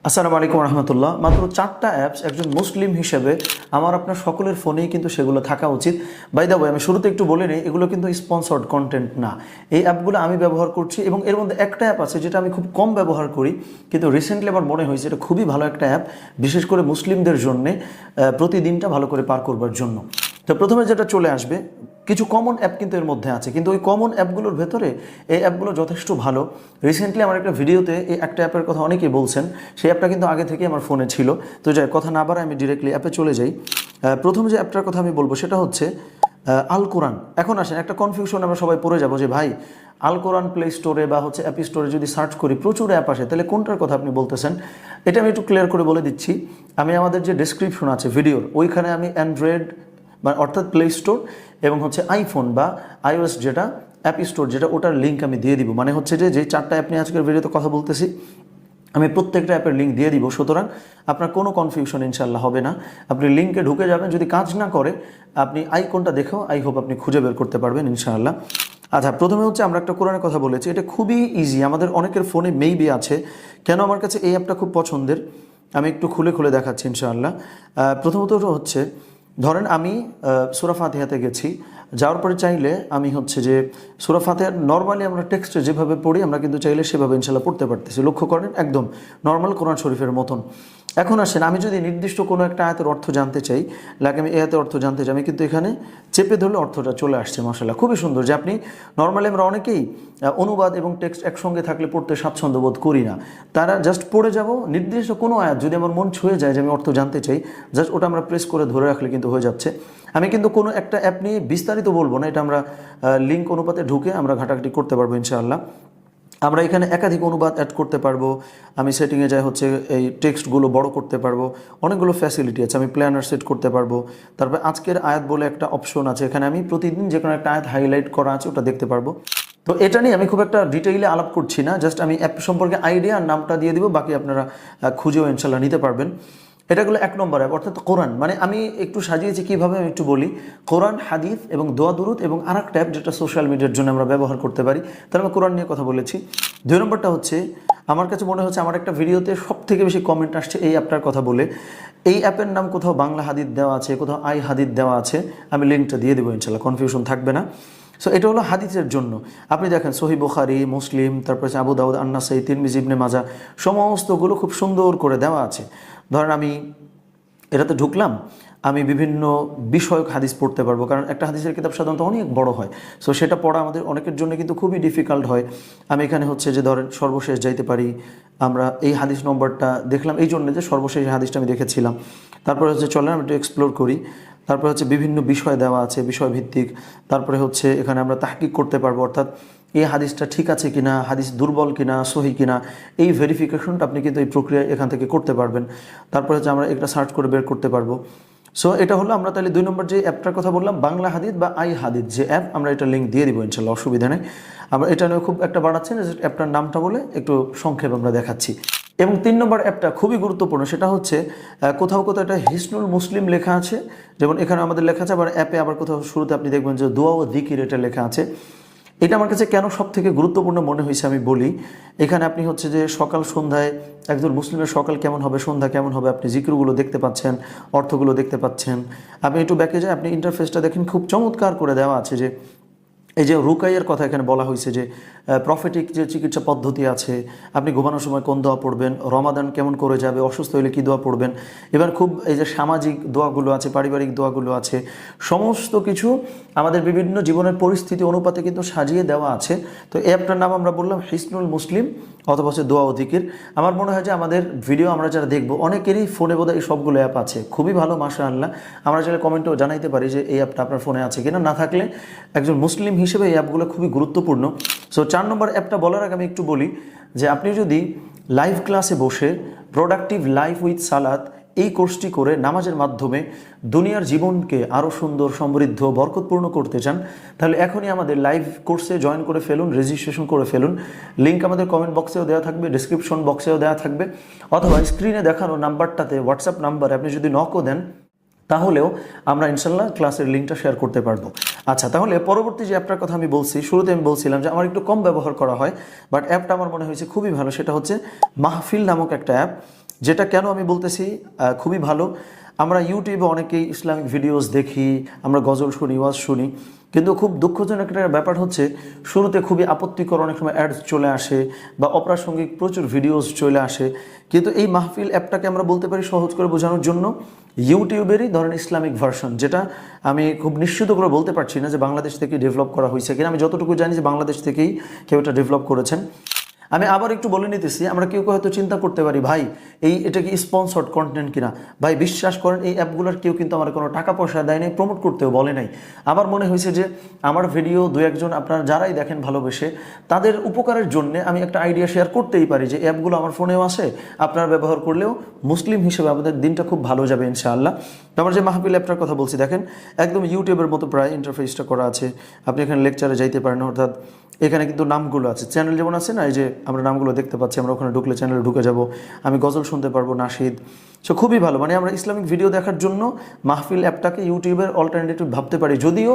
আসসালামু আলাইকুম রহমতুল্লাহ। মাত্র 4টা অ্যাপস একজন মুসলিম হিসেবে আমার আপনার সকলের ফোনেই কিন্তু সেগুলো থাকা উচিত। বাই দ্য ওয়ে, আমি শুরুতে একটু বলে নিই, এগুলো কিন্তু স্পন্সর্ড কন্টেন্ট না। এই অ্যাপগুলো আমি ব্যবহার করছি এবং এর মধ্যে একটা অ্যাপ আছে যেটা আমি খুব কম ব্যবহার করি, কিন্তু রিসেন্টলি আমার মনে হয়েছে এটা খুবই ভালো একটা অ্যাপ, বিশেষ করে মুসলিমদের জন্যে প্রতিদিনটা ভালো করে পার করবার জন্য। তো প্রথমে যেটা চলে আসবে, কিছু কমন অ্যাপ কিন্তু এর মধ্যে আছে, কিন্তু ওই কমন অ্যাপগুলোর ভেতরে এই অ্যাপগুলো যথেষ্ট ভালো। রিসেন্টলি আমার একটা ভিডিওতে এই একটা অ্যাপের কথা অনেকেই বলছেন, সেই অ্যাপটা কিন্তু আগে থেকে আমার ফোনে ছিল। তো যাই কথা না বাড়ায় আমি ডিরেক্টলি অ্যাপে চলে যাই। প্রথম যে অ্যাপটার কথা আমি বলবো সেটা হচ্ছে আল কোরআন। এখন আসেন, একটা কনফিউশন আমরা সবাই পড়ে যাবো যে ভাই, আল কোরআন প্লে স্টোরে বা হচ্ছে অ্যাপ স্টোরে যদি সার্চ করি প্রচুর অ্যাপ আসে, তাহলে কোনটার কথা আপনি বলতেছেন? এটা আমি একটু ক্লিয়ার করে বলে দিচ্ছি। আমি আমাদের যে ডেসক্রিপশন আছে ভিডিওর, ওইখানে আমি অ্যান্ড্রয়েড বা অর্থাৎ প্লে স্টোর এবং হচ্ছে আইফোন বা আইওএস যেটা অ্যাপ স্টোর যেটা, ওটার লিঙ্ক আমি দিয়ে দিব। মানে হচ্ছে যে 4টা অ্যাপ নিয়ে আজকের ভিডিওতে কথা বলতেছি, আমি প্রত্যেকটা অ্যাপের লিঙ্ক দিয়ে দিব। সুতরাং আপনার কোনো কনফিউশন ইনশাল্লাহ হবে না। আপনি লিঙ্কে ঢুকে যাবেন, যদি কাজ না করে আপনি আইকনটা দেখেও আই হোপ আপনি খুঁজে বের করতে পারবেন ইনশাআল্লাহ। আচ্ছা, প্রথমে হচ্ছে আমরা একটা কোরআনের কথা বলেছি, এটা খুবই ইজি, আমাদের অনেকের ফোনে মেইবি আছে। কেন আমার কাছে এই অ্যাপটা খুব পছন্দের, আমি একটু খুলে খুলে দেখাচ্ছি ইনশাআল্লাহ। প্রথমত হচ্ছে, ধরেন আমি সূরা ফাতিহাতে গেছি, যাওয়ার পরে চাইলে আমি হচ্ছে যে সূরা ফাতিহার নর্মালি আমরা টেক্সটে যেভাবে পড়ি আমরা কিন্তু চাইলে সেভাবে ইনশাল্লাহ পড়তে পারতেছি। লক্ষ্য করেন, একদম নর্মাল কোরআন শরীফের মতন। এখন আসেন, আমি যদি নির্দিষ্ট কোনো একটা আয়াতের অর্থ জানতে চাই, লাইক আমি এই আয়াতের অর্থ জানতে চাই, আমি কিন্তু এখানে চেপে ধরলে অর্থটা চলে আসছে। মাশাআল্লাহ, খুবই সুন্দর। যে আপনি নর্মালি আমরা অনেকেই অনুবাদ এবং টেক্সট একসঙ্গে থাকলে পড়তে স্বাচ্ছন্দ্য বোধ করি না, তারা জাস্ট পড়ে যাব, নির্দিষ্ট কোনো আয়াত যদি আমার মন ছুঁয়ে যায় যে আমি অর্থ জানতে চাই, জাস্ট ওটা আমরা প্রেস করে ধরে রাখলে কিন্তু হয়ে যাচ্ছে। আমি কিন্তু কোনো একটা অ্যাপ নিয়ে বিস্তারিত বলবো না, এটা আমরা লিঙ্ক অনুপাতে ঢুকে আমরা ঘাটাঘাটি করতে পারবো ইনশাআল্লাহ। আমরা এখানে একাধিক অনুবাদ অ্যাড করতে পারবো, আমি সেটিংয়ে যাই হচ্ছে এই টেক্সটগুলো বড় করতে পারবো, অনেকগুলো ফ্যাসিলিটি আছে। আমি প্ল্যানার সেট করতে পারবো। তারপর আজকের আয়াত বলে একটা অপশন আছে, এখানে আমি প্রতিদিন যে কোনো একটা আয়াত হাইলাইট করা আছে ওটা দেখতে পারবো। তো এটা নিয়ে আমি খুব একটা ডিটেইলে আলাপ করছি না, জাস্ট আমি অ্যাপ সম্পর্কে আইডিয়া আর নামটা দিয়ে দিব, বাকি আপনারা খুঁজেও ইনশাল্লাহ নিতে পারবেন। এটাগুলো 1 নম্বর অ্যাপ, অর্থাৎ কোরআন। মানে আমি একটু সাজিয়েছি কীভাবে, আমি একটু বলি। কোরআন, হাদিস এবং দোয়া দুরুদ এবং আরেকটা অ্যাপ যেটা সোশ্যাল মিডিয়ার জন্য আমরা ব্যবহার করতে পারি, তাহলে আমি কোরআন নিয়ে কথা বলেছি। 2 নম্বরটা হচ্ছে, আমার কাছে মনে হচ্ছে আমার একটা ভিডিওতে সব থেকে বেশি কমেন্ট আসছে এই অ্যাপটার কথা বলে। এই অ্যাপের নাম কোথাও বাংলা হাদিস দেওয়া আছে, কোথাও আই হাদিস দেওয়া আছে, আমি লিঙ্কটা দিয়ে দেবো ইনশাল্লাহ, কনফিউশন থাকবে না। সো এটা হলো হাদিসের জন্য। আপনি দেখেন সহিহ বুখারী, মুসলিম, তারপর আবু দাউদ, আন-নাসাই, তিরমিজি, ইবনে মাজাহ, সমস্তগুলো খুব সুন্দর করে দেওয়া আছে। ধরেন আমি এটাতে ঢুকলাম, আমি বিভিন্ন বিষয়ক হাদিস পড়তে পারবো, কারণ একটা হাদিসের কিতাব সাধারণত অনেক বড় হয়। সো সেটা পড়া আমাদের অনেকের জন্য কিন্তু খুবই ডিফিকাল্ট হয়। আমি এখানে হচ্ছে যে ধরেন সর্বশেষ যাইতে পারি, আমরা এই হাদিস নম্বরটা দেখলাম এই জন্য যে সর্বশেষ হাদিসটা আমি দেখেছিলাম। তারপরে হচ্ছে চলেন আমি একটু এক্সপ্লোর করি। তারপরে হচ্ছে বিভিন্ন বিষয় দেওয়া আছে, বিষয়ভিত্তিক। তারপরে হচ্ছে এখানে আমরা তাহকিক করতে পারবো, অর্থাৎ এই হাদিসটা ঠিক আছে কিনা, হাদিস দুর্বল কিনা, সহি কিনা, এই ভেরিফিকেশনটা আপনি কিন্তু এই প্রক্রিয়া এখান থেকে করতে পারবেন। তারপরে হচ্ছে আমরা একটা সার্চ করে বের করতে পারবো। সো এটা হলো আমরা তাহলে 2 নম্বর যে অ্যাপটার কথা বললাম, বাংলা হাদিস বা আই হাদিস যে অ্যাপ, আমরা এটা লিঙ্ক দিয়ে দিব ইনশাল্লাহ, অসুবিধা নেই। আমরা এটা নিয়ে খুব একটা বাড়াচ্ছি না, অ্যাপটার নামটা বলে একটু সংক্ষেপে আমরা দেখাচ্ছি। এবং 3 নম্বর অ্যাপটা খুবই গুরুত্বপূর্ণ, সেটা হচ্ছে কোথাও কোথাও এটা হিসনুল মুসলিম লেখা আছে, যেমন এখানে আমাদের লেখা আছে, আবার অ্যাপে আবার কোথাও শুরুতে আপনি দেখবেন যে দোয়া ও যিকির এটা লেখা আছে। এটা আমার কাছে কেন সব থেকে গুরুত্বপূর্ণ মনে হয়েছে আমি বলি। এখানে আপনি হচ্ছে যে সকাল সন্ধ্যায় একজন মুসলিমের সকাল কেমন হবে, সন্ধ্যা কেমন হবে, আপনি জিকিরগুলো দেখতে পাচ্ছেন, অর্থগুলো দেখতে পাচ্ছেন। আপনি একটু ব্যাকে যায়, আপনি ইন্টারফেসটা দেখেন, খুব চমৎকার করে দেওয়া আছে। যে এই যে রুকাইয়ের কথা এখানে বলা হয়েছে, যে প্রফেটিক যে চিকিৎসা পদ্ধতি আছে, আপনি ঘুমানোর সময় কোন দোয়া পড়বেন, রমাদান কেমন করে যাবে, অসুস্থ হলে কী দোয়া পড়বেন, এবার খুব এই যে সামাজিক দোয়াগুলো আছে, পারিবারিক দোয়াগুলো আছে, সমস্ত কিছু আমাদের বিভিন্ন জীবনের পরিস্থিতি অনুপাতে কিন্তু সাজিয়ে দেওয়া আছে। তো এই অ্যাপটার নাম আমরা বললাম হিসনুল মুসলিম অথবা হচ্ছে দোয়া ও যিকির। আমার মনে হয় যে আমাদের ভিডিও আমরা যারা দেখবো অনেকেরই ফোনে বোধহয় এই সবগুলো অ্যাপ আছে, খুবই ভালো মাশাআল্লাহ। আমরা চাইলে কমেন্টেও জানাইতে পারি যে এই অ্যাপটা আপনার ফোনে আছে কিনা, না থাকলে একজন মুসলিম হিসেবে এই অ্যাপগুলো খুবই গুরুত্বপূর্ণ। সো 4 নম্বর অ্যাপটা বলার আগে আমি একটু বলি যে আপনি যদি লাইভ ক্লাসে বসে প্রোডাক্টিভ লাইফ উইথ সালাত এই কোর্সটি করে নামাজের মাধ্যমে দুনিয়ার জীবনকে আরও সুন্দর, সমৃদ্ধ, বরকতপূর্ণ করতে চান, তাহলে এখনই আমাদের লাইভ কোর্সে জয়েন করে ফেলুন, রেজিস্ট্রেশন করে ফেলুন। লিঙ্ক আমাদের কমেন্ট বক্সেও দেওয়া থাকবে, ডিসক্রিপশন বক্সেও দেওয়া থাকবে, অথবা স্ক্রিনে দেখানো নাম্বারটাতে হোয়াটসঅ্যাপ নাম্বারে আপনি যদি নকও দেন তাহলেও আমরা ইনশাল্লাহ ক্লাসের লিঙ্কটা শেয়ার করতে পারবো। আচ্ছা, তাহলে পরবর্তী যে অ্যাপটার কথা আমি বলছি, শুরুতে আমি বলছিলাম যে আমার একটু কম ব্যবহার করা হয়, বাট অ্যাপটা আমার মনে হয়েছে খুবই ভালো, সেটা হচ্ছে মাহফিল নামক একটা অ্যাপ। যেটা কেন আমি বলতেছি খুবই ভালো। আমরা ইউটিউবে অনেকেই ইসলামিক ভিডিওস দেখি, আমরা গজল শুনি, ওয়াজ শুনি, কিন্তু খুব দুঃখজনক একটা ব্যাপার হচ্ছে শুরুতে খুবই আপত্তিকর অনেক সময় অ্যাডস চলে আসে বা অপ্রাসঙ্গিক প্রচুর ভিডিওস চলে আসে। কিন্তু এই মাহফিল অ্যাপটাকে আমরা বলতে পারি সহজ করে বোঝানোর জন্য ইউটিউবেরই ধরেন ইসলামিক ভার্সন, যেটা আমি খুব নিশ্চিত করে বলতে পারছি না যে বাংলাদেশ থেকে ডেভেলপ করা হয়েছে কিনা। আমি যতটুকু জানি যে বাংলাদেশ থেকেই কেউ এটা ডেভেলপ করেছেন। আমি আবার একটু বলে নিতেছি, আমরা কেউ হয়তো চিন্তা করতে পারি ভাই এটা কি স্পন্সর্ড কন্টেন্ট কিনা। ভাই বিশ্বাস করেন এই অ্যাপগুলোর কেউ কিন্তু আমার কোনো টাকা পয়সা দেয় নাই, প্রমোট করতেও বলে নাই। আমার মনে হয়েছে যে আমার ভিডিও দু একজন আপনারা যারাই দেখেন ভালোবেসে তাদের উপকারের জন্য আমি একটা আইডিয়া শেয়ার করতেই পারি যে অ্যাপগুলো আমার ফোনেও আসে, আপনারা ব্যবহার করলেও মুসলিম হিসেবে আমাদের দিনটা খুব ভালো যাবে ইনশাআল্লাহ। আমার যে মাহফিল অ্যাপটার কথা বলছি দেখেন, একদম ইউটিউবের মতো প্রায় ইন্টারফেসটা করা আছে। আপনি এখানে লেকচারে যাইতে পারেন, অর্থাৎ এখানে কিন্তু নামগুলো আছে, চ্যানেল যেমন আছে না, এই যে আমরা নামগুলো দেখতে পাচ্ছি, আমরা ওখানে ঢুকলে চ্যানেলে ঢুকে যাব, আমি গজল শুনতে পারবো, নাশিদ। সো খুবই ভালো, মানে আমরা ইসলামিক ভিডিও দেখার জন্য মাহফিল অ্যাপটাকে ইউটিউবের অল্টারনেটিভ ভাবতে পারি। যদিও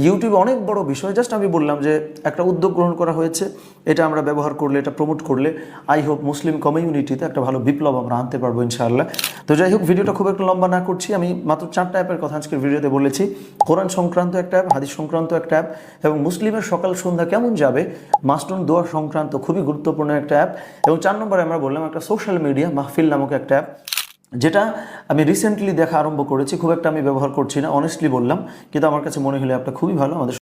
ইউটিউব অনেক বড় বিষয়, জাস্ট আমি বললাম যে একটা উদ্যোগ গ্রহণ করা হয়েছে, এটা আমরা ব্যবহার করলে, এটা প্রমোট করলে আই হোপ মুসলিম কমিউনিটিতে একটা ভালো বিপ্লব আমরা আনতে পারবো ইনশাআল্লাহ। তো যাই হোক, ভিডিওটা খুব একটা লম্বা না করছি, আমি মাত্র 4টা অ্যাপের কথা আজকের ভিডিওতে বলেছি। কোরআন সংক্রান্ত একটা অ্যাপ, হাদিস সংক্রান্ত একটা অ্যাপ, এবং মুসলিমের সকাল সন্ধ্যা কেমন যাবে মাস্টুন দোয়া সংক্রান্ত খুবই গুরুত্বপূর্ণ একটা অ্যাপ। এবং 4 নম্বরে আমরা বললাম একটা সোশ্যাল মিডিয়া মাহফিল নামক একটা অ্যাপ, যেটা আমি রিসেন্টলি দেখা আরম্ভ করেছি, খুব একটা আমি ব্যবহার করছি না অনেস্টলি বললাম, কিন্তু আমার কাছে মনে হলো অ্যাপটা খুবই ভালো, আমাদের